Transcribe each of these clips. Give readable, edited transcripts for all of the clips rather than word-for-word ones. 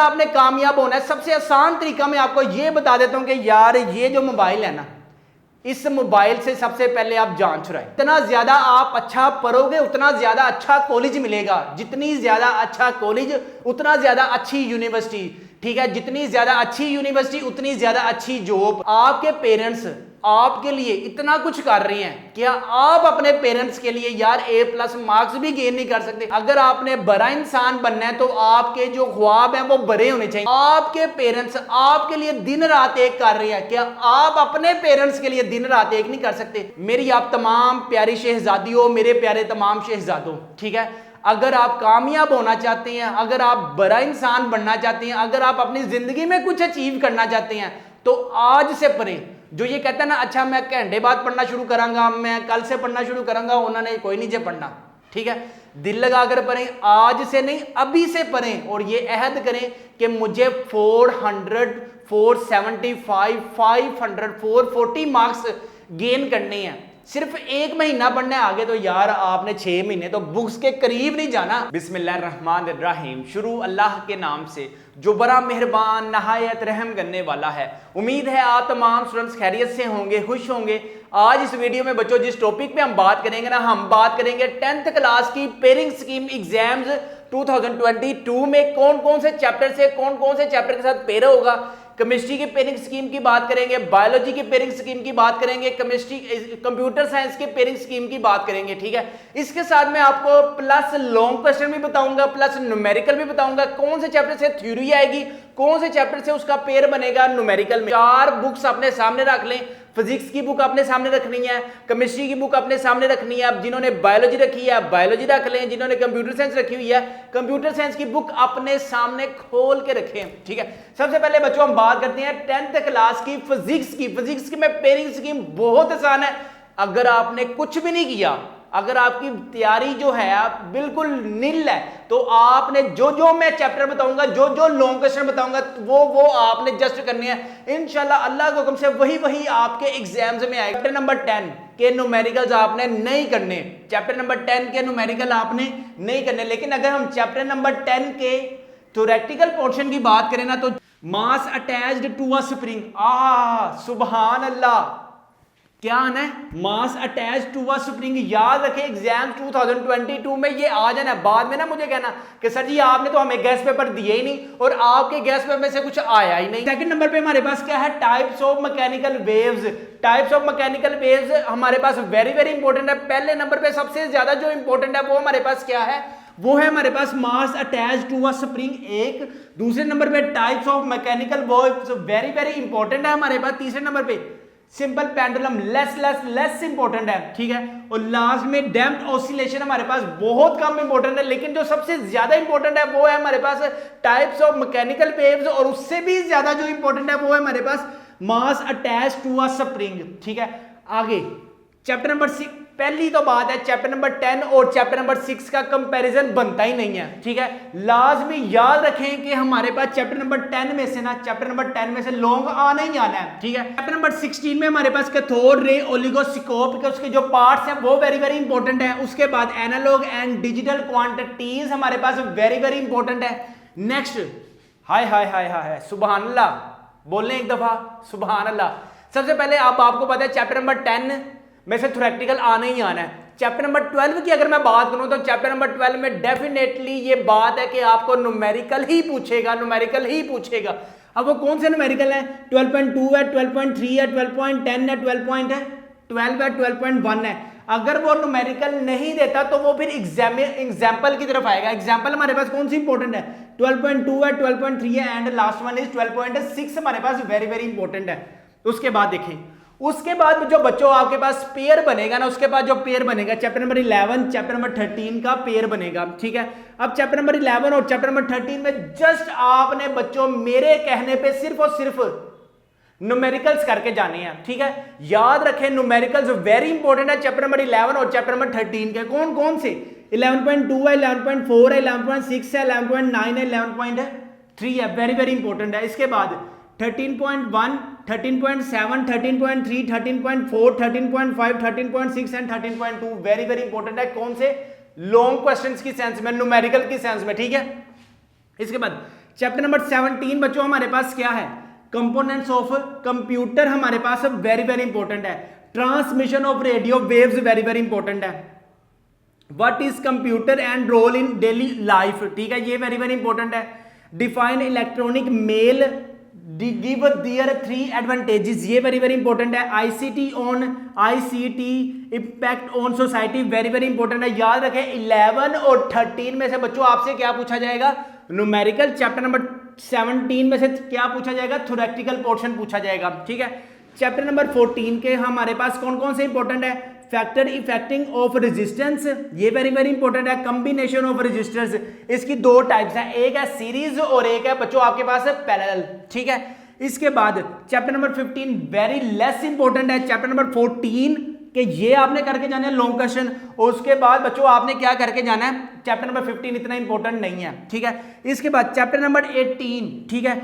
आपने कामयाब होना है, सबसे आसान तरीका मैं आपको ये बता देता हूं कि यार ये जो मोबाइल है ना, इस मोबाइल से सबसे पहले आप जान छुड़ाएं। जितना ज्यादा आप अच्छा पढ़ोगे उतना ज्यादा अच्छा कॉलेज मिलेगा, जितनी ज्यादा अच्छा कॉलेज उतना ज्यादा अच्छी यूनिवर्सिटी, ठीक है, जितनी ज्यादा अच्छी यूनिवर्सिटी उतनी ज्यादा अच्छी जॉब। आपके पेरेंट्स आपके लिए इतना कुछ कर रहे हैं, क्या आप अपने पेरेंट्स के लिए यार A+ मार्क्स भी गेन नहीं कर सकते? अगर आपने बड़ा इंसान बनना है तो आपके जो ख्वाब हैं वो बड़े होने चाहिए। आपके पेरेंट्स आपके लिए दिन रात एक कर रहे हैं, क्या आप अपने पेरेंट्स के लिए दिन रात एक नहीं कर सकते? मेरी आप तमाम प्यारी शहजादियों, मेरे प्यारे तमाम शहजादों, ठीक है, अगर आप कामयाब होना चाहते हैं, अगर आप बड़ा इंसान बनना चाहते हैं, अगर आप अपनी जिंदगी में कुछ अचीव करना चाहते हैं, तो आज से पढ़ें। जो ये कहता है ना, अच्छा मैं घंटे बाद पढ़ना शुरू करूंगा, मैं कल से पढ़ना शुरू करूंगा, उन्होंने कोई नहीं जे पढ़ना, ठीक है, दिल लगाकर पढ़ें, आज से नहीं अभी से पढ़ें, और ये अहद करें कि मुझे 400, 475, 500, 440 मार्क्स गेन करने हैं। सिर्फ एक महीना पढ़ना है, आगे तो यार आपने 6 महीने तो बुक्स के करीब नहीं जाना। बिस्मिल्लाहिर्रहमानिर्रहीम, शुरू अल्लाह के नाम से जो बड़ा मेहरबान नहायत रहम करने वाला है। उम्मीद है आप तमाम स्टूडेंट्स खैरियत से होंगे, खुश होंगे। आज इस वीडियो में बच्चों जिस टॉपिक पे हम बात करेंगे ना, हम बात करेंगे 10th क्लास की पेयरिंग स्कीम एग्जाम्स 2022 में कौन कौन से चैप्टर से कौन कौन से चैप्टर के साथ पेयर होगा। केमिस्ट्री की पेयरिंग स्कीम की बात करेंगे, बायोलॉजी की पेयरिंग स्कीम की बात करेंगे, केमिस्ट्री कंप्यूटर साइंस की पेयरिंग स्कीम की बात करेंगे, ठीक है। इसके साथ मैं आपको प्लस लॉन्ग क्वेश्चन भी बताऊंगा, प्लस न्यूमेरिकल भी बताऊंगा, कौन से चैप्टर से थ्योरी आएगी, कौन से चैप्टर से उसका पेयर बनेगा न्यूमेरिकल में। 4 बुक्स अपने सामने रख लें। फिजिक्स की बुक अपने सामने रखनी है, केमिस्ट्री की बुक अपने सामने रखनी है, अब जिन्होंने बायोलॉजी रखी है बायोलॉजी रख लें, जिन्होंने कंप्यूटर साइंस रखी हुई है कंप्यूटर साइंस की बुक अपने सामने खोल के रखें, ठीक है। सबसे पहले बच्चों हम बात करते हैं 10th क्लास की फिजिक्स की। फिजिक्स की में पेयरिंग स्कीम बहुत आसान है। अगर आपने कुछ भी नहीं किया, अगर आपकी तैयारी जो है बिल्कुल नील है, तो आपने जो जो मैं चैप्टर बताऊंगा, जो जो लॉन्ग क्वेश्चन बताऊंगा, वो आपने जस्ट करने हैं। इंशाल्लाह अल्लाह के हुक्म से वही आपके एग्जाम्स में आएगा। चैप्टर नंबर 10 के न्यूमेरिकल्स आपने नहीं करने, चैप्टर नंबर 10 के न्यूमेरिकल आपने नहीं करने। लेकिन अगर हम चैप्टर नंबर 10 के थ्योरेटिकल पोर्शन की बात करें ना, तो mass attached to a spring, सुभान अल्लाह, क्या आना है? Mass attach to a spring. याद रखें एग्जाम 2022 में ये आ जाना है। बाद में ना मुझे कहना कि सर जी आपने तो हमें गैस पेपर दिए ही नहीं, और आपके गैस पेपर में से कुछ आया ही नहीं। सेकंड नंबर पे हमारे पास क्या है? Types of mechanical waves. Types of mechanical waves हमारे पास वेरी वेरी इंपॉर्टेंट है। पहले नंबर पे सबसे ज्यादा जो इंपॉर्टेंट है वो हमारे पास क्या है? वो है हमारे पास mass attach to a spring एक। दूसरे नंबर पे types of mechanical waves very very important है हमारे पास। तीसरे नंबर पे सिंपल पेंडुलम लेस इंपॉर्टेंट है, ठीक है। और लास्ट में डैम्प्ड ऑसिलेशन हमारे पास बहुत कम इंपॉर्टेंट है, लेकिन जो सबसे ज्यादा इंपॉर्टेंट है वो है हमारे पास टाइप्स ऑफ मैकेनिकल वेव्स, और उससे भी ज्यादा जो इंपॉर्टेंट है वो है हमारे पास mass attach to a spring, ठीक है। आगे चैप्टर नंबर 6, पहली तो बात है चैप्टर नंबर 10 और चैप्टर नंबर 6 का कंपैरिजन बनता ही नहीं है, ठीक है। लाजमी याद रखें कि हमारे पास चैप्टर नंबर 10 में से ना, चैप्टर नंबर 10 में से लॉन्ग आना ही आना है, ठीक है। चैप्टर नंबर 16 में हमारे पास कैथोड रे ओलिगोस्कोप के उसके जो पार्ट्स हैं वो वेरी वेरी इंपॉर्टेंट है। उसके बाद एनालॉग एंड डिजिटल क्वांटिटीज हमारे पास वेरी वेरी इंपॉर्टेंट है। नेक्स्ट, हाय हाय हाय हाय सुभान अल्लाह, बोलें एक दफा सुभान अल्लाह। सबसे पहले आपको पता है चैप्टर नंबर 10 में से थ्योरेटिकल आना ही आना है। चैप्टर नंबर 12 की अगर मैं बात करूं तो चैप्टर नंबर 12 में डेफिनेटली ये बात है कि आपको न्यूमेरिकल ही पूछेगा, न्यूमेरिकल ही पूछेगा। अब वो कौन से न्यूमेरिकल है? 12.2 है, 12.3 है, 12.10 है, 12 है, 12.1 है। अगर वो न्यूमेरिकल नहीं देता तो वो फिर एग्जाम्पल की तरफ आएगा। एग्जाम्पल हमारे पास कौन सी इंपॉर्टेंट है? 12.2 है, 12.3 है, एंड लास्ट वन इज 12.6 हमारे पास वेरी वेरी इंपॉर्टेंट है। उसके बाद देखें, उसके बाद जो बच्चों आपके पास पेयर बनेगा ना, उसके बाद जो पेयर बनेगा चैप्टर नंबर 11 चैप्टर नंबर 13 का पेयर बनेगा, ठीक है। अब चैप्टर नंबर 11 और चैप्टर नंबर 13 में जस्ट आपने बच्चों मेरे कहने पे सिर्फ और सिर्फ न्यूमेरिकल्स करके जाने हैं, ठीक है। याद रखें न्यूमेरिकल्स वेरी इंपॉर्टेंट है चैप्टर नंबर 11 और चैप्टर नंबर 13 के। कौन कौन से? 11.2 है, 11.4 है, 11.6 है, 11.9 है, 11.3 है, वेरी वेरी इंपॉर्टेंट है। इसके बाद 13.1, 13.7, 13.3, 13.4, 13.5, 13.6 एंड 13.2 वेरी वेरी इंपॉर्टेंट है। कौन से? लॉन्ग क्वेश्चंस की सेंस में, न्यूमेरिकल की सेंस में, ठीक है। इसके बाद चैप्टर नंबर 17 बच्चों हमारे पास क्या है, कंपोनेंट्स ऑफ कंप्यूटर हमारे पास वेरी वेरी इंपॉर्टेंट है, transmission of radio waves very very important है, what is computer and role in daily life, ठीक है, ये वेरी वेरी इंपॉर्टेंट है, define electronic mail give their 3 advantages, ये वेरी वेरी इंपॉर्टेंट है, ICT impact on society very very important है। याद रखें 11 और 13 में से बच्चों आपसे क्या पूछा जाएगा, न्यूमेरिकल, चैप्टर नंबर 17 में से क्या पूछा जाएगा, थ्योरेटिकल पोर्शन पूछा जाएगा, ठीक है। चैप्टर नंबर 14 के हमारे पास कौन कौन से इंपॉर्टेंट है, फैक्टर इफेक्टिंग ऑफ रेजिस्टेंस, ये वेरी वेरी इंपॉर्टेंट है, कॉम्बिनेशन ऑफ रेजिस्टेंस, इसकी दो टाइप्स हैं, एक है सीरीज और एक है बच्चों आपके पास है पैरेलल, ठीक है। इसके बाद chapter number 15 very less important है, चैप्टर नंबर 14 कि ये आपने करके जाना है लॉन्ग क्वेश्चन, और उसके बाद बच्चों आपने क्या करके जाना है, चैप्टर नंबर 15 इतना इंपॉर्टेंट नहीं है, ठीक है। इसके बाद चैप्टर नंबर 18, ठीक है,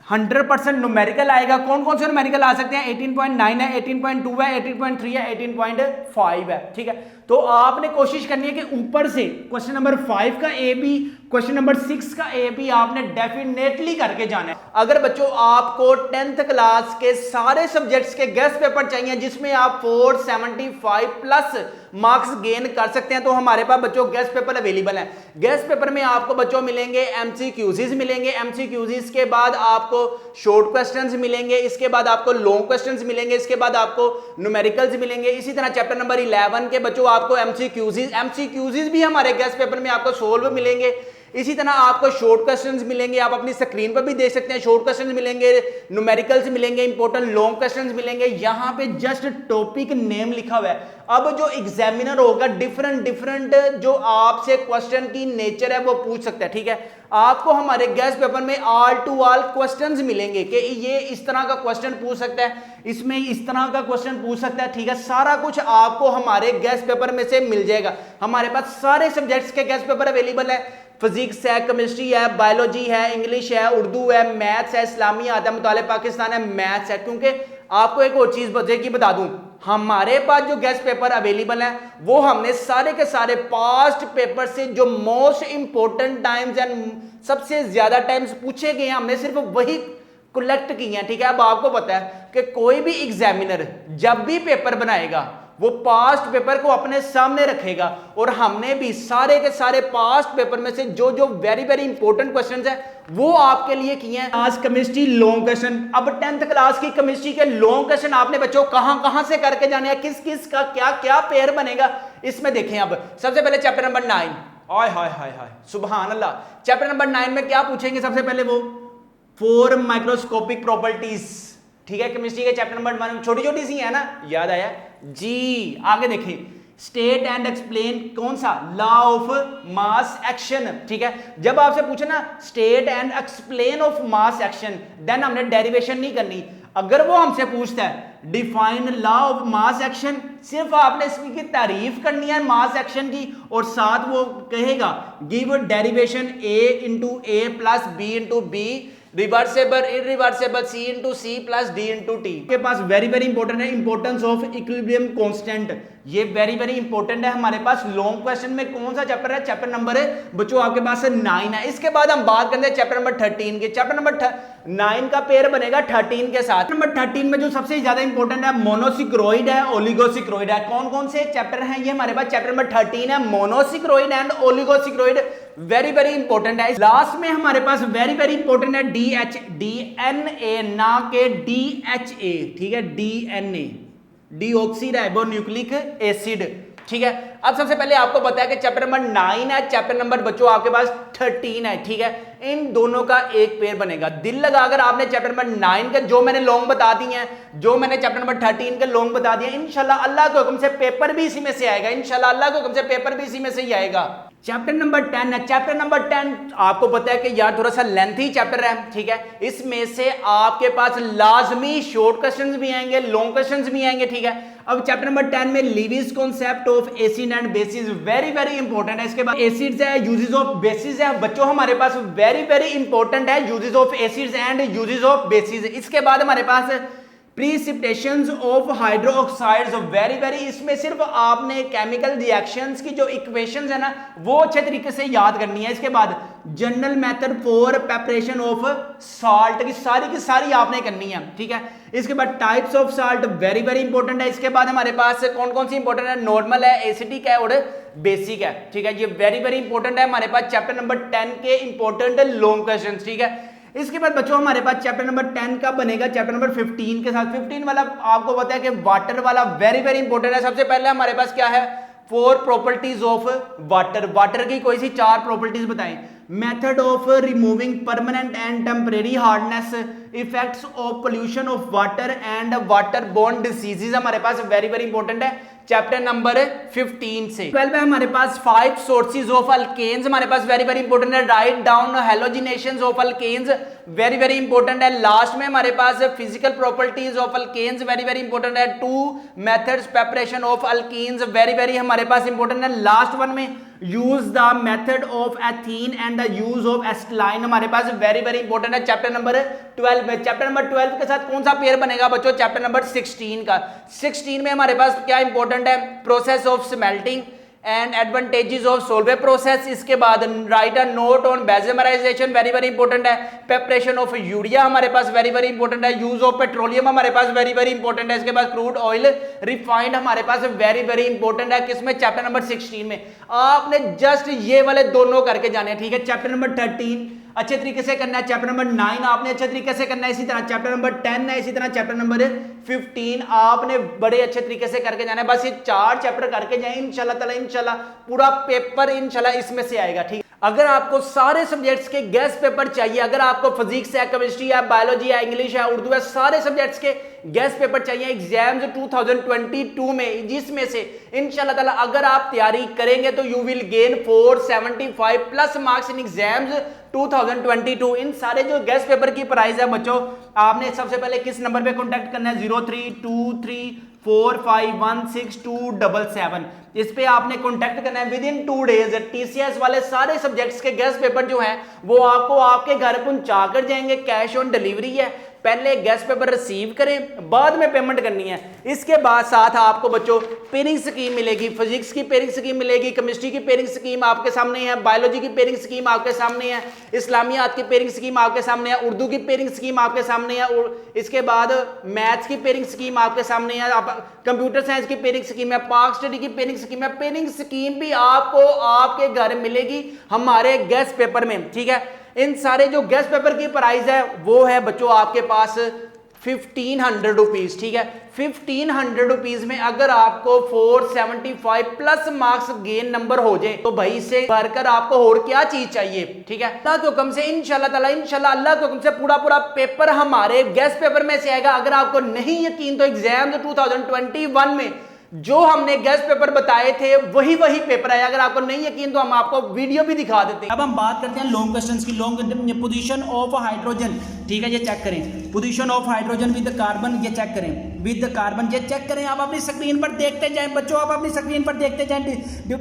100% न्यूमेरिकल आएगा, कौन कौन से न्यूमेरिकल आ सकते हैं, 18.9 है, 18.2 है, 18.3 है, 18.5 है, ठीक है। तो आपने कोशिश करनी है कि ऊपर से क्वेश्चन नंबर 5 का ए बी, क्वेश्चन नंबर 6 का ए बी आपने डेफिनेटली करके जाना है। अगर बच्चों आपको 10th क्लास के सारे सब्जेक्ट्स के गेस्ट पेपर चाहिए जिसमें आप 475 प्लस मार्क्स गेन कर सकते हैं, तो हमारे पास बच्चों गेस्ट पेपर अवेलेबल है। गेस्ट पेपर में आपको बच्चों मिलेंगे एमसीक्यूज़ मिलेंगे, एमसीक्यूज़ के बाद आपको शॉर्ट क्वेश्चंस मिलेंगे, इसके बाद आपको लॉन्ग क्वेश्चंस मिलेंगे, इसके बाद आपको न्यूमेरिकल्स मिलेंगे। इसी तरह चैप्टर नंबर 11 के बच्चों आपको एमसीक्यूज़ भी हमारे गेस्ट पेपर में आपको सोल्व मिलेंगे। इसी तरह आपको शॉर्ट क्वेश्चंस मिलेंगे, आप अपनी स्क्रीन पर भी देख सकते हैं, शॉर्ट क्वेश्चंस मिलेंगे, न्यूमेरिकल्स मिलेंगे, इंपॉर्टेंट लॉन्ग क्वेश्चंस मिलेंगे। यहां पे जस्ट टॉपिक नेम लिखा हुआ है। अब जो एग्जामिनर होगा डिफरेंट जो आपसे क्वेश्चन की नेचर है वो पूछ सकता है, ठीक है। आपको हमारे गेस्ट पेपर में ऑल टू ऑल क्वेश्चंस मिलेंगे कि ये इस तरह का क्वेश्चन पूछ सकता है, इसमें इस तरह का क्वेश्चन पूछ सकता है, ठीक है। सारा कुछ आपको हमारे गेस्ट पेपर में से मिल जाएगा। हमारे पास सारे सब्जेक्ट्स के गेस्ट पेपर अवेलेबल है, फिजिक्स है, केमिस्ट्री है, बायोलॉजी है, इंग्लिश है, उर्दू है, मैथ्स है, इस्लामी आदम मुताले पाकिस्तान है, मैथ्स है। क्योंकि आपको एक और चीज बता दूं, हमारे पास जो गेस्ट पेपर अवेलेबल है वो हमने सारे के सारे पास्ट पेपर से जो मोस्ट इंपॉर्टेंट टाइम्स एंड सबसे ज्यादा टाइम्स पूछे गए हैं हमने सिर्फ वही कलेक्ट किए हैं, ठीक है। अब आपको पता है कि कोई भी एग्जामिनर जब भी पेपर बनाएगा वो पास्ट पेपर को अपने सामने रखेगा, और हमने भी सारे के सारे पास्ट पेपर में से जो जो वेरी वेरी इंपॉर्टेंट क्वेश्चंस हैं वो आपके लिए किए हैं। आज केमिस्ट्री लॉन्ग क्वेश्चन, अब 10th क्लास की केमिस्ट्री के लॉन्ग क्वेश्चन आपने बच्चों कहां से करके जाने हैं, किस किस का क्या क्या पेयर बनेगा इसमें देखें। अब सबसे पहले चैप्टर नंबर 9, हाय हाय हाय हाय सुभान अल्लाह, चैप्टर नंबर 9 में क्या पूछेंगे, सबसे पहले वो 4 माइक्रोस्कोपिक प्रॉपर्टीज, ठीक है। केमिस्ट्री के चैप्टर नंबर 1 छोटी छोटी सी है ना, याद आया जी। आगे देखें, स्टेट एंड एक्सप्लेन कौन सा, लॉ ऑफ मास एक्शन, ठीक है। जब आपसे पूछे ना state and explain of mass action, then हमने डेरिवेशन नहीं करनी। अगर वो हमसे पूछता है define law of mass action, सिर्फ आपने इसकी तारीफ करनी है मास एक्शन की, और साथ वो कहेगा give derivation a into A plus B into B, reversible irreversible C into C plus D into T. के पास वेरी वेरी इंपॉर्टेंट है इंपॉर्टेंस ऑफ इक्विलिब्रियम कांस्टेंट, ये वेरी वेरी इंपॉर्टेंट है। हमारे पास लॉन्ग क्वेश्चन में कौन सा चैप्टर है, चैप्टर नंबर बच्चों आपके पास 9 है। इसके बाद हम बात करते हैं चैप्टर नंबर 13 के। चैप्टर नंबर 9 का पेयर बनेगा 13 के साथ। नंबर 13 में जो सबसे ज्यादा इंपॉर्टेंट है मोनोसिक्रोइड है, ओलिगोसिक्रोइड है। कौन कौन से चैप्टर हैं ये हमारे पास, चैप्टर नंबर 13 है मोनोसिक्रोइड एंड ओलिगोसिक्रोइड, वेरी वेरी इंपॉर्टेंट है। लास्ट में हमारे पास वेरी वेरी इंपॉर्टेंट है डीएनए, ना के डीएचए, ठीक है, DNA deoxy ribo nucleic acid, ठीक है। अब सबसे पहले आपको पता है कि चैप्टर नंबर 9 है, चैप्टर नंबर बच्चों आपके पास 13 है, ठीक है। इन दोनों का एक पेयर बनेगा। दिल लगाकर आपने चैप्टर नंबर 9 के जो मैंने लॉन्ग बता दी हैं, जो मैंने चैप्टर नंबर 13 के लॉन्ग बता दिए, इंशाल्लाह अल्लाह के हुक्म से पेपर भी इसी में से आएगा, इंशाल्लाह अल्लाह के हुक्म से पेपर भी इसी में से ही आएगा। चैप्टर नंबर 10 है। चैप्टर नंबर 10 आपको पता है कि यार थोड़ा सा लेंथी चैप्टर है, ठीक है। इसमें से आपके पास लाजमी शॉर्ट क्वेश्चंस भी आएंगे, लॉन्ग क्वेश्चंस भी आएंगे, ठीक है। अब चैप्टर नंबर 10 में Lewis concept of acid and bases, very very important है। इसके बाद एसिड्स है, यूजेस ऑफ बेसिस है, बच्चों हमारे पास वेरी वेरी इंपॉर्टेंट है uses of acids and uses of bases. इसके बाद हमारे पास precipitations of hydroxides very very, इसमें सिर्फ आपने केमिकल रिएक्शंस की जो इक्वेशंस है ना वो अच्छे तरीके से याद करनी है। इसके बाद general method for preparation of salt की सारी आपने करनी है, ठीक है। इसके बाद types of salt very very important है। इसके बाद हमारे पास कौन कौन सी इंपॉर्टेंट है, नॉर्मल है, एसिडिक है और बेसिक है, ठीक है। ये वेरी वेरी इंपॉर्टेंट है हमारे पास चैप्टर नंबर 10 के इंपॉर्टेंट लॉन्ग क्वेश्चन, ठीक है। इसके बाद बच्चों हमारे पास चैप्टर नंबर 10 का बनेगा चैप्टर नंबर 15 के साथ। 15 वाला आपको पता है कि वाटर वाला वेरी वेरी इंपॉर्टेंट है। सबसे पहले हमारे पास क्या है, 4 प्रॉपर्टीज ऑफ वाटर की कोई सी 4 प्रॉपर्टीज बताएं। Method of removing permanent and temporary hardness, effects of pollution of water and water borne diseases हमारे पास वेरी वेरी इंपॉर्टेंट है चैप्टर नंबर 15 से। 12 में हमारे पास 5 सोर्सेज ऑफ अल्केन्स हमारे पास वेरी वेरी इंपॉर्टेंट है। Write down halogenations of alkanes very very important है। लास्ट में हमारे पास physical properties of alkanes very very important है। 2 methods preparation of alkenes very very हमारे पास इंपॉर्टेंट है। लास्ट वन में use the method of ethene and the use of acetyl हमारे पास वेरी वेरी इंपॉर्टेंट है चैप्टर नंबर 12 में। Chapter number 12 के साथ कौन सा पेयर बनेगा बच्चों, चैप्टर नंबर 16 का। 16 में हमारे पास क्या इंपॉर्टेंट है, process of smelting and advantages of Solvay process. इसके बाद write a note on benzomerization very very important है। प्रिपरेशन ऑफ यूरिया हमारे पास वेरी वेरी इंपॉर्टेंट है। यूज ऑफ पेट्रोलियम हमारे पास वेरी वेरी इंपॉर्टेंट है। इसके बाद क्रूड ऑयल रिफाइंड हमारे पास वेरी वेरी इंपॉर्टेंट है किसमें, चैप्टर नंबर 16 में। आपने जस्ट ये वाले दोनों करके जाने हैं, ठीक है। चैप्टर नंबर 13 अच्छे तरीके से करना है, चैप्टर नंबर 9 आपने अच्छे तरीके से करना है, इसी तरह चैप्टर नंबर 10 है, इसी तरह चैप्टर नंबर 15 आपने बड़े अच्छे तरीके से करके जाना है। बस ये 4 चैप्टर करके जाए इंशाल्लाह ताला, इंशाल्लाह पूरा पेपर इंशाल्लाह इसमें से आएगा, ठीक। अगर आपको सारे सब्जेक्ट्स के गेस्ट पेपर चाहिए, अगर आपको फिजिक्स है, केमिस्ट्री है, बायोलॉजी है, इंग्लिश है, उर्दू है, सारे सब्जेक्ट्स के गेस्ट पेपर चाहिए एग्जाम्स 2022 में, जिसमें से इंशाल्लाह ताला अगर आप तैयारी करेंगे तो you will gain 475 plus marks in exams 2022। इन सारे जो गेस्ट पेपर की प्राइस है बच्चों, आपने सबसे पहले किस नंबर पे कांटेक्ट करना है, 032345162777 इस पे आपने कांटेक्ट करना है। विद इन 2 डेज टीसीएस वाले सारे सब्जेक्ट्स के गेस्ट पेपर जो हैं वो आपको आपके घर पहुंचा कर जाएंगे, कैश ऑन डिलीवरी है। पहले गेस्ट पेपर रिसीव करें, बाद में पेमेंट करनी है। इसके बाद साथ आपको बच्चों पेयरिंग स्कीम मिलेगी, फिजिक्स की पेयरिंग स्कीम मिलेगी, केमिस्ट्री की पेयरिंग स्कीम आपके सामने है, बायोलॉजी की पेयरिंग स्कीम आपके सामने है, इस्लामियात की पेयरिंग स्कीम आपके सामने है, उर्दू की पेयरिंग स्कीम आपके सामने है, और इसके बाद मैथ्स की पेयरिंग स्कीम आपके सामने है, कंप्यूटर साइंस की पेयरिंग स्कीम है, पाक स्टडी की पेयरिंग स्कीम है। पेयरिंग स्कीम भी आपको आपके घर मिलेगी हमारे गेस्ट पेपर में, ठीक है। इन सारे जो गेस्ट पेपर की प्राइस है वो है बच्चों आपके पास 1500 रुपीज, ठीक है। 1500 रुपीज में अगर आपको 475 प्लस मार्क्स गेन नंबर हो जाए तो भाई इससे बढ़कर आपको और क्या चीज चाहिए, ठीक है। अल्लाह के हुक्म से इंशाल्लाह ताला, इंशाल्लाह अल्लाह के हुक्म से पूरा पेपर हमारे गेस्ट पेपर में से आएगा। अगर आपको नहीं यकीन तो एग्जाम 2021 में जो हमने गेस्ट पेपर बताए थे वही पेपर है। अगर आपको नहीं यकीन तो हम आपको वीडियो भी दिखा देते हैं। अब हम बात करते हैं लॉन्ग क्वेश्चंस की। लॉन्ग पोजीशन ऑफ हाइड्रोजन, ठीक है, ये चेक करें। Position of hydrogen with carbon, ये चेक करें। विद कार्बन ये चेक करें, आप अपनी स्क्रीन पर देखते जाएं बच्चों, आप अपनी स्क्रीन पर देखते जाएं।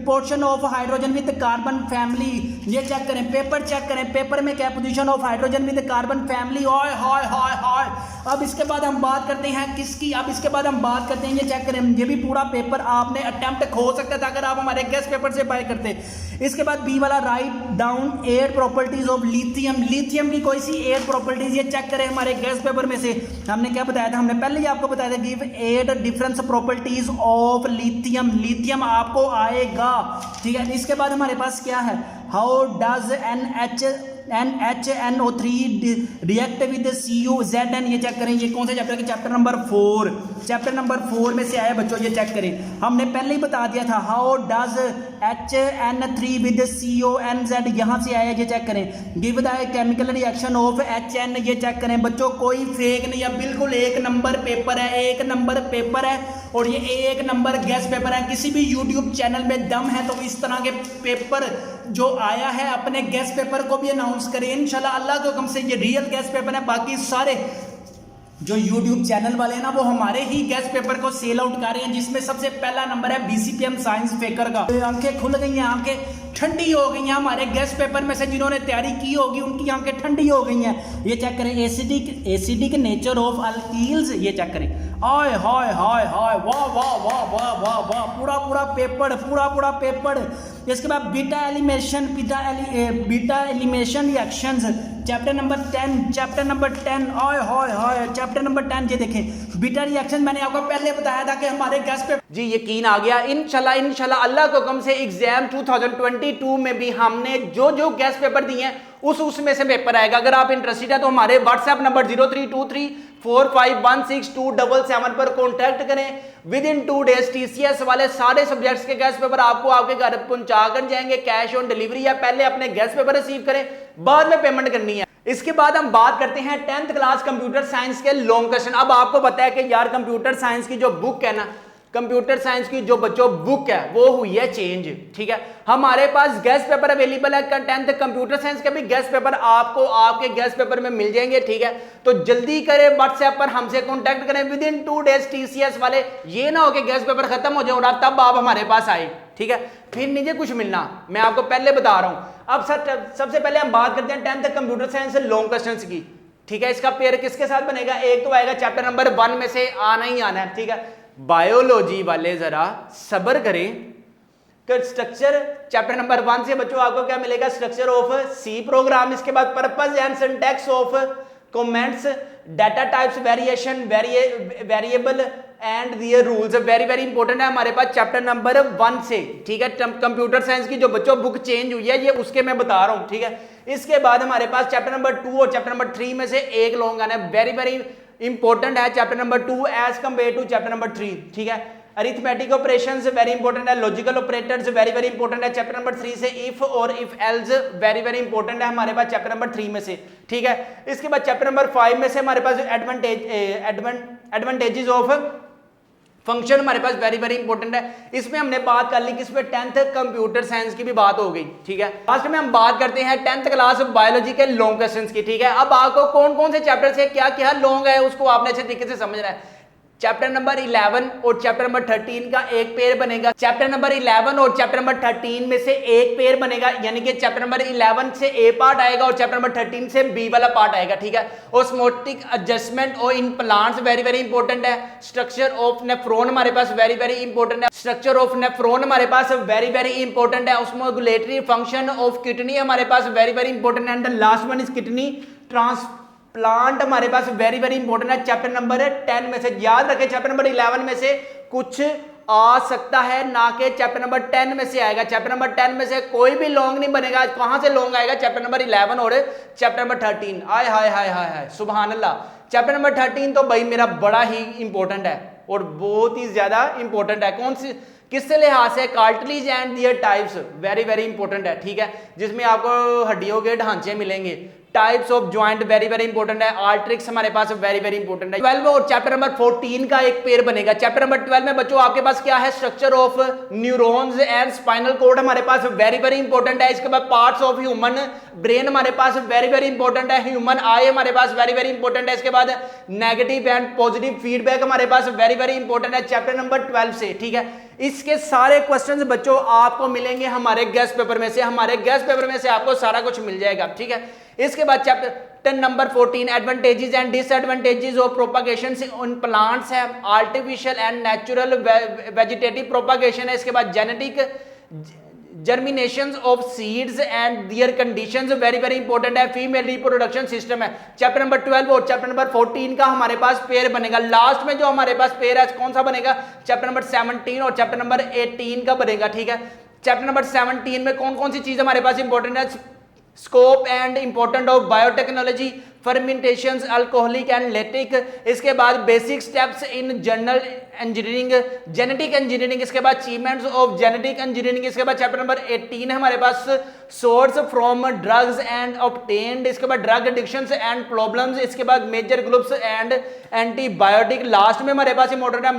Portion of hydrogen with carbon family, ये चेक करें। पेपर चेक करें, पेपर में क्या position of hydrogen with carbon family. हाय हाय हाय हाय। अब इसके बाद हम बात करते हैं किसकी, अब इसके बाद हम बात करते हैं, ये चेक करें, ये भी पूरा पेपर आपने अटेम्प्ट हो सकता था अगर आप हमारे गेस्ट पेपर से बाय करते। इसके बाद बी वाला write down 8 properties of lithium. Lithium की कोई सी 8 प्रॉपर्टीज, ये चेक करें हमारे गेस्ट पेपर में से। हमने क्या बताया था, हमने पहले ही आपको बताया था, give 8 different properties of lithium. Lithium आपको आएगा, ठीक है। इसके बाद हमारे पास क्या है, how does NHNO3 react with CuZn, ये चेक करें। ये कौन से चैप्टर के, चैप्टर नंबर 4, चैप्टर नंबर 4 में से आया बच्चों, ये चेक करें। हमने पहले ही बता दिया था how does HN3 with CONZ, यहाँ से आया, ये चेक करें। Give the chemical reaction of HN, ये चेक करें बच्चों। कोई फेक नहीं है, बिल्कुल 1 नंबर पेपर है, 1 नंबर पेपर है, और ये 1 नंबर गेस्ट पेपर है। किसी भी यूट्यूब चैनल में दम है तो इस तरह के पेपर जो आया है अपने गेस्ट पेपर को भी अनाउंस करें इंशाल्लाह अल्लाह के हुक्म से। ये रियल गेस्ट पेपर है, बाकी सारे जो YouTube चैनल वाले हैं ना वो हमारे ही गेस्ट पेपर को सेल आउट कर रहे हैं, जिसमें सबसे पहला नंबर है BCPM साइंस फेकर का। आंखें खुल गई हैं, आंखें ठंडी हो गई हैं। हमारे गेस्ट पेपर में से जिन्होंने तैयारी की होगी उनकी आंखें ठंडी हो गई हैं। ये चेक करें, एसिडिक नेचर ऑफ अल्कील्स, ये चेक करें। हाय हाय हाय हाय, वाह वाह वाह वाह वाह वाह, पूरा पूरा पेपर। इसके बाद बीटा एलिमेशन रिएक्शंस, चैप्टर नंबर 10, हाय हाय हाय, चैप्टर नंबर 10 ये देखें, बीटा रिएक्शन मैंने आपको पहले बताया था कि हमारे गैस पे जी यकीन आ गया। इंशाल्लाह अल्लाह के हुक्म से एग्जाम 2022 में भी हमने जो जो गैस पेपर दिए हैं उसमें से पेपर आएगा। अगर आप इंटरेस्टेड है तो हमारे व्हाट्सएप नंबर 0323451677 पर कॉन्टैक्ट करें। विद इन 2 डेज टीसीएस वाले सारे सब्जेक्ट्स के गैस पेपर आपको आपके घर पहुंचा कर जाएंगे, कैश ऑन डिलीवरी। या पहले अपने गैस पेपर रिसीव करें, बाद में पेमेंट करनी है। इसके बाद हम बात करते हैं 10th क्लास कंप्यूटर साइंस के लॉन्ग क्वेश्चन। अब आपको पता है कि यार कंप्यूटर साइंस की जो बुक है ना, कंप्यूटर साइंस की जो बच्चों बुक है वो हुई है चेंज, ठीक है। हमारे पास गेस्ट पेपर अवेलेबल है, 10th कंप्यूटर साइंस के भी गेस्ट पेपर आपको आपके गेस्ट पेपर में मिल जाएंगे, ठीक है। तो जल्दी करें, व्हाट्सएप पर हमसे कांटेक्ट करें। विद इन 2 डेज टीसीएस वाले, ये ना हो कि गेस्ट पेपर खत्म हो जाए और तब आप हमारे पास आए, ठीक है, फिर नीचे कुछ मिलना, मैं आपको पहले बता रहा हूं। अब सबसे पहले हम बात करते हैं 10th computer science long questions की, ठीक है। इसका पेयर किसके साथ बनेगा? एक तो आएगा चैप्टर नंबर 1 में से, आना ही आना है, ठीक है। बायोलॉजी वाले जरा सब्र करें। स्ट्रक्चर चैप्टर नंबर 1 से बच्चों आपको क्या मिलेगा? Structure of C program. इसके बाद purpose and syntax of comments, data types, variation, variable and their rules. Very very important है हमारे पास चैप्टर नंबर 1 से, ठीक है। कंप्यूटर साइंस की जो बच्चों बुक चेंज हुई है ये उसके मैं बता रहा हूं, ठीक है। इसके बाद हमारे पास चैप्टर नंबर 2 और चैप्टर नंबर 3 में से एक लॉन्ग आना है। वेरी वेरी इंपॉर्टेंट है chapter number 2 as compare to chapter number 3, ठीक है। अरिथमेटिक ऑपरेशंस वेरी इंपॉर्टेंट है। Logical operators very very important है चैप्टर नंबर 3 से। इफ और if else very very important है हमारे पास चैप्टर नंबर 3 में से, ठीक है। इसके बाद चैप्टर नंबर 5 में से हमारे पास एडवांटेजेस ऑफ फंक्शन हमारे पास वेरी वेरी इंपॉर्टेंट है। इसमें हमने बात कर ली कि इसमें 10th कंप्यूटर साइंस की भी बात हो गई, ठीक है। लास्ट में हम बात करते हैं 10th क्लास बायोलॉजी के लॉन्ग क्वेश्चंस की, ठीक है। अब आपको कौन कौन से चैप्टर से क्या क्या लॉन्ग है उसको आपने अच्छे तरीके से समझना है। चैप्टर नंबर 11 और चैप्टर नंबर 13 का एक पेयर बनेगा। चैप्टर नंबर 11 और चैप्टर नंबर 13 में से एक पेयर बनेगा, यानी कि चैप्टर नंबर 11 से ए पार्ट आएगा और चैप्टर नंबर 13 से बी वाला पार्ट आएगा, ठीक है। ऑस्मोटिक एडजस्टमेंट और in plants very very important है। स्ट्रक्चर ऑफ नेफ्रॉन हमारे पास वेरी वेरी इंपॉर्टेंट है। स्ट्रक्चर ऑफ नेफ्रॉन हमारे पास वेरी वेरी इंपॉर्टेंट है। ऑस्मोगुलेटरी फंक्शन ऑफ किडनी हमारे पास वेरी वेरी इंपॉर्टेंट है। And the last one is kidney plant हमारे पास वेरी वेरी इंपॉर्टेंट है चैप्टर नंबर 10 में से। याद रखें चैप्टर नंबर 11 में से कुछ आ सकता है, ना कि चैप्टर नंबर 10 में से आएगा। चैप्टर नंबर 10 में से कोई भी लॉन्ग नहीं बनेगा। कहां से लॉन्ग आएगा? चैप्टर नंबर 11 और चैप्टर नंबर 13। आय हाय हाय हाय हाय, सुभान अल्लाह। चैप्टर नंबर 13 तो भाई मेरा बड़ा ही इंपॉर्टेंट है और बहुत ही ज्यादा इंपॉर्टेंट है। कौन सी किससे लिहाज से? Cartilage and their types very very important है, ठीक है, जिसमें आपको हड्डियों के ढांचे मिलेंगे। Types of joint very very important है। आर्ट्रिक्स हमारे पास वेरी वेरी इंपॉर्टेंट है। 12 और चैप्टर नंबर 14 का एक पेयर बनेगा। चैप्टर नंबर 12 में बच्चों आपके पास क्या है? Structure of neurons and spinal cord हमारे पास वेरी वेरी इंपॉर्टेंट है। इसके बाद पार्ट्स ऑफ ह्यूमन ब्रेन हमारे पास वेरी वेरी इंपॉर्टेंट है। ह्यूमन आई हमारे पास वेरी वेरी इंपॉर्टेंट है। इसके बाद नेगेटिव एंड पॉजिटिव फीडबैक हमारे पास वेरी वेरी इंपॉर्टेंट है चैप्टर नंबर 12 से, ठीक है। इसके सारे क्वेश्चंस बच्चों आपको मिलेंगे हमारे गेस्ट पेपर में से। हमारे गेस्ट पेपर में से आपको सारा कुछ मिल जाएगा, ठीक है। इसके बाद chapter number 14 advantages and disadvantages of propagation in plants है। Artificial and natural vegetative propagation है। इसके बाद genetic germination of seeds and their conditions very very important है। फीमेल रिप्रोडक्शन सिस्टम है। चैप्टर नंबर 12 और चैप्टर नंबर 14 का हमारे पास pair बनेगा। लास्ट में जो हमारे पास पेयर है कौन सा बनेगा? चैप्टर नंबर 17 और चैप्टर नंबर 18 का बनेगा, ठीक है। चैप्टर नंबर 17 में कौन कौन सी चीज हमारे पास इंपॉर्टेंट है? Scope and important of biotechnology, fermentations, alcoholic and lactic. इसके बाद basic steps in general engineering, genetic engineering. इसके बाद अचीवमेंट्स ऑफ जेनेटिक इंजीनियरिंग। इसके बाद चैप्टर नंबर 18 है हमारे पास source from drugs and obtained. इसके बाद ड्रग एडिक्शंस एंड प्रॉब्लम्स। इसके बाद major groups and antibiotic. Last में हमारे पास इंपॉर्टेंट है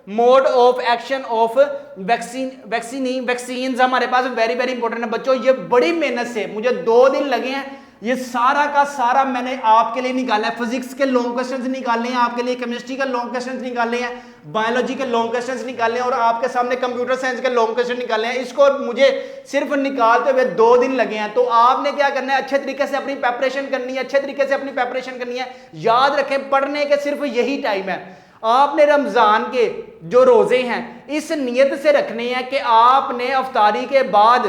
mode of action of vaccine हमारे पास वेरी वेरी इंपॉर्टेंट है बच्चों। ये बड़ी मेहनत से मुझे 2 दिन लगे हैं ये सारा का सारा मैंने आपके लिए निकाला है। फिजिक्स के लॉन्ग क्वेश्चंस निकालने हैं आपके लिए, केमिस्ट्री के लॉन्ग क्वेश्चंस निकालने हैं, बायोलॉजी के लॉन्ग क्वेश्चंस निकालने हैं और आपके सामने कंप्यूटर साइंस के लॉन्ग क्वेश्चन निकालने हैं। इसको मुझे सिर्फ निकालते हुए 2 दिन लगे हैं। तो आपने क्या करना है, अच्छे तरीके से अपनी प्रेपरेशन करनी है, अच्छे तरीके से अपनी प्रेपरेशन करनी है। याद रखें, पढ़ने के सिर्फ यही टाइम है। आपने रमजान के जो रोजे हैं इस नियत से रखने हैं कि आपने अफ्तारी के बाद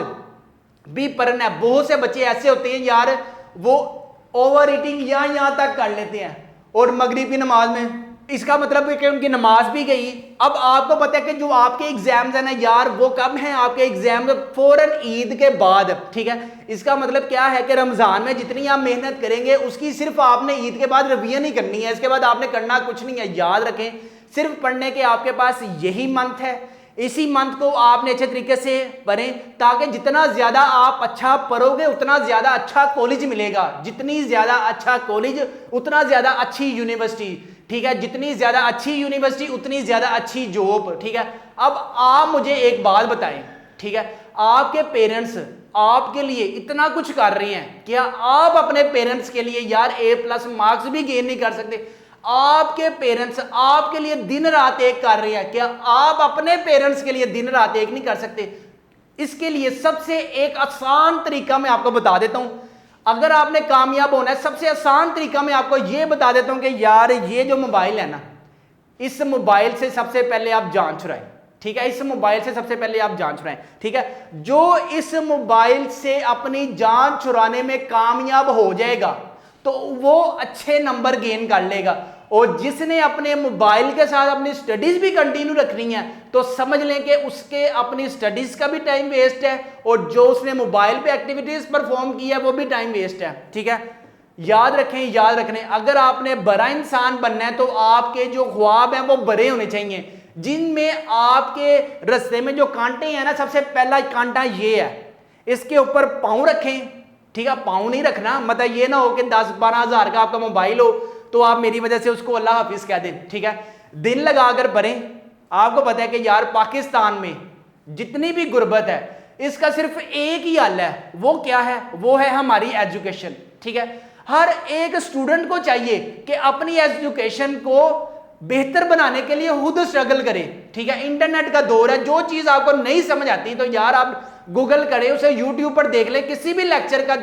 भी पढ़ना है। बहुत से बच्चे ऐसे होते हैं यार, वो ओवर ईटिंग यहां तक कर लेते हैं और मगरिब की नमाज में, इसका मतलब है कि उनकी नमाज भी गई। अब आपको पता है कि जो आपके एग्जाम्स हैं ना यार, वो कब हैं आपके एग्जाम? फौरन ईद के बाद, ठीक है। इसका मतलब क्या है कि रमजान में जितनी आप मेहनत करेंगे उसकी सिर्फ आपने ईद के बाद रिवीजन ही करनी है, इसके बाद आपने करना कुछ नहीं है। याद रखें, सिर्फ पढ़ने के आपके पास यही मंथ है, इसी मंथ को आपने अच्छे तरीके से पढ़ें ताकि जितना ज्यादा आप अच्छा पढ़ोगे उतना ज्यादा अच्छा कॉलेज मिलेगा। जितनी ज्यादा अच्छा कॉलेज उतना ज्यादा अच्छी यूनिवर्सिटी, ठीक है। जितनी ज्यादा अच्छी यूनिवर्सिटी उतनी ज्यादा अच्छी जॉब, ठीक है। अब आप मुझे एक बात बताएं, ठीक है, आपके पेरेंट्स आपके लिए इतना कुछ कर रहे हैं, क्या आप अपने पेरेंट्स के लिए यार A+ मार्क्स भी गेन नहीं कर सकते? आपके पेरेंट्स आपके लिए दिन रात एक कर रहे हैं, क्या आप अपने पेरेंट्स के लिए दिन रात एक नहीं कर सकते? इसके लिए सबसे एक आसान तरीका मैं आपको बता देता हूं। अगर आपने कामयाब होना है, सबसे आसान तरीका मैं आपको यह बता देता हूं कि यार ये जो मोबाइल है ना, इस मोबाइल से सबसे पहले आप जान छुड़ाएं, ठीक है। इस मोबाइल से सबसे पहले आप जान छुड़ाएं, ठीक है। जो इस मोबाइल से अपनी जान छुड़ाने में कामयाब हो जाएगा तो वो अच्छे नंबर गेन कर लेगा, और जिसने अपने मोबाइल के साथ अपनी स्टडीज भी कंटिन्यू रखनी है तो समझ लें कि उसके अपनी स्टडीज का भी टाइम वेस्ट है, और जो उसने मोबाइल पे एक्टिविटीज परफॉर्म की है वो भी टाइम वेस्ट है, ठीक है। याद रखें, अगर आपने बड़ा इंसान बनना है तो आपके जो ख्वाब हैं वो बड़े होने चाहिए, जिनमें आपके रास्ते में जो कांटे हैं ना, सबसे पहला कांटा ये है, इसके ऊपर पाँव रखें, ठीक है। पाँव नहीं रखना, मतलब ये ना हो कि 10-12 हज़ार का आपका मोबाइल हो तो आप मेरी वजह से उसको अल्लाह हाफिज कह दें, ठीक है। दिल लगाकर पढ़ें। आपको पता है कि यार पाकिस्तान में जितनी भी गुर्बत है इसका सिर्फ एक ही हल है, वो क्या है? वो है हमारी एजुकेशन, ठीक है। हर एक स्टूडेंट को चाहिए कि अपनी एजुकेशन को बेहतर बनाने के लिए खुद स्ट्रगल करे, ठीक है। इंटरनेट का दौर है, जो चीज आपको नहीं समझ आती तो यार आप गूगल करें, उसे यूट्यूब पर देख ले, किसी भी लेक्चर का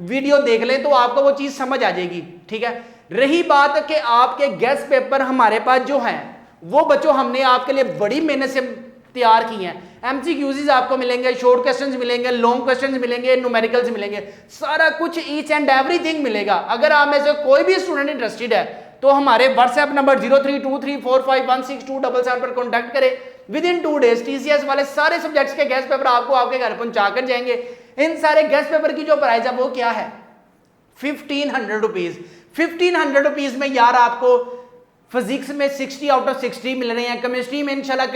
वीडियो देख ले तो आपको वो चीज समझ आ जाएगी, ठीक है। रही बात कि आपके गेस्ट पेपर हमारे पास जो हैं वो बच्चों हमने आपके लिए बड़ी मेहनत से तैयार की हैं। MCQs आपको मिलेंगे, शॉर्ट क्वेश्चंस मिलेंगे, लॉन्ग क्वेश्चंस मिलेंगे, न्यूमेरिकल्स मिलेंगे, सारा कुछ ईच एंड एवरीथिंग मिलेगा। अगर आप में से कोई भी स्टूडेंट इंटरेस्टेड है तो हमारे व्हाट्सएप नंबर 0323451677 पर कॉन्टैक्ट करें। विद इन 2 डेज TCS वाले सारे सब्जेक्ट्स के गेस्ट पेपर आपको आपके घर पहुंचा कर जाएंगे। इन सारे गेस्ट पेपर की जो प्राइस है वो क्या है? 1500 रुपीज। 1500 रुपीज में यार आपको फिजिक्स में 60 आउट ऑफ 60 मिल रहे हैं, केमिस्ट्री में इंशाल्लाह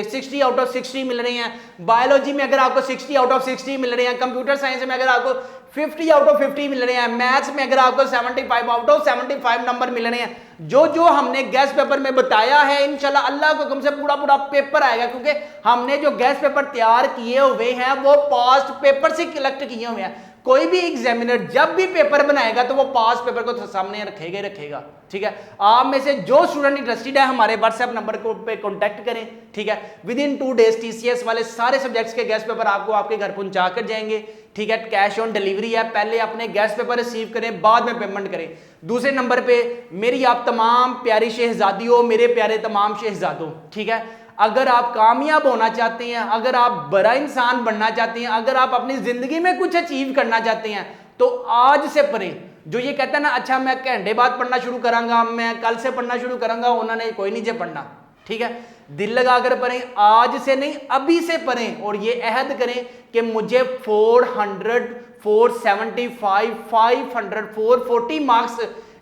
60 आउट ऑफ 60 मिल रहे हैं, बायोलॉजी में अगर आपको 60 आउट ऑफ 60 मिल रहे हैं, कंप्यूटर साइंस में अगर आपको 50 आउट ऑफ 50 मिल रहे हैं, मैथ्स में अगर आपको 75 आउट ऑफ 75 नंबर मिल रहे हैं। जो हमने गेस्ट पेपर में बताया है इंशाल्लाह अल्लाह को हुक्म से पूरा पेपर आएगा, क्योंकि हमने जो गेस्ट पेपर तैयार किए हुए हैं वो पास्ट पेपर से कलेक्ट किए हुए हैं। कोई भी एग्जामिनर जब भी पेपर बनाएगा तो वो पास पेपर को सामने रखेगा, ठीक है। आप में से जो स्टूडेंट इंटरेस्टेड है हमारे व्हाट्सएप नंबर को पे कांटेक्ट करें, ठीक है। विद इन 2 डेज TCS वाले सारे सब्जेक्ट्स के गेस्ट पेपर आपको आपके घर पहुंचा कर जाएंगे, ठीक है। कैश ऑन डिलीवरी है, पहले अपने गेस्ट पेपर रिसीव करें, बाद में पेमेंट करें। दूसरे नंबर पे मेरी आप तमाम प्यारी शहजादियों, मेरे प्यारे तमाम शहजादों, ठीक है, अगर आप कामयाब होना चाहते हैं, अगर आप बड़ा इंसान बनना चाहते हैं, अगर आप अपनी जिंदगी में कुछ अचीव करना चाहते हैं तो आज से पढ़ें। जो ये कहता है ना, अच्छा मैं घंटे बाद पढ़ना शुरू करांगा, मैं कल से पढ़ना शुरू करांगा, उन्होंने कोई नहीं जे पढ़ना, ठीक है। दिल लगाकर पढ़ें, आज से नहीं अभी से पढ़ें, और ये अहद करें कि मुझे 400, 475, 500, 440 मार्क्स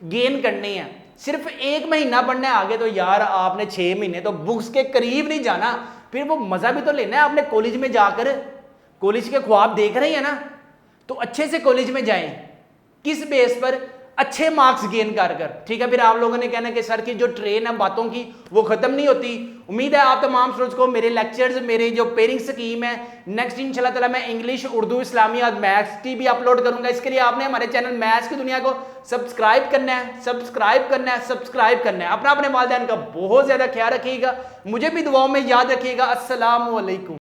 गेन करने हैं। सिर्फ 1 महीना पढ़ना है, आगे तो यार आपने 6 महीने तो बुक्स के करीब नहीं जाना, फिर वो मजा भी तो लेना है आपने कॉलेज में जाकर। कॉलेज के ख्वाब देख रहे हैं ना, तो अच्छे से कॉलेज में जाएं। किस बेस पर? अच्छे मार्क्स गेन कर कर, ठीक है। फिर आप लोगों ने कहना कि सर की जो ट्रेन है बातों की वो खत्म नहीं होती। उम्मीद है आप तमाम स्टूडेंट्स को मेरे लेक्चर्स, मेरे जो पेयरिंग स्कीम है, नेक्स्ट इंशाल्लाह ताला मैं इंग्लिश, उर्दू, इस्लामी और मैथ्स की भी अपलोड करूंगा। इसके लिए आपने हमारे चैनल मैथ्स की दुनिया को सब्सक्राइब करना है, सब्सक्राइब करना है, सब्सक्राइब करना है। अपना अपने वालिदैन का बहुत ज्यादा ख्याल रखिएगा, मुझे भी दुआओं में याद रखिएगा। अस्सलाम वालेकुम।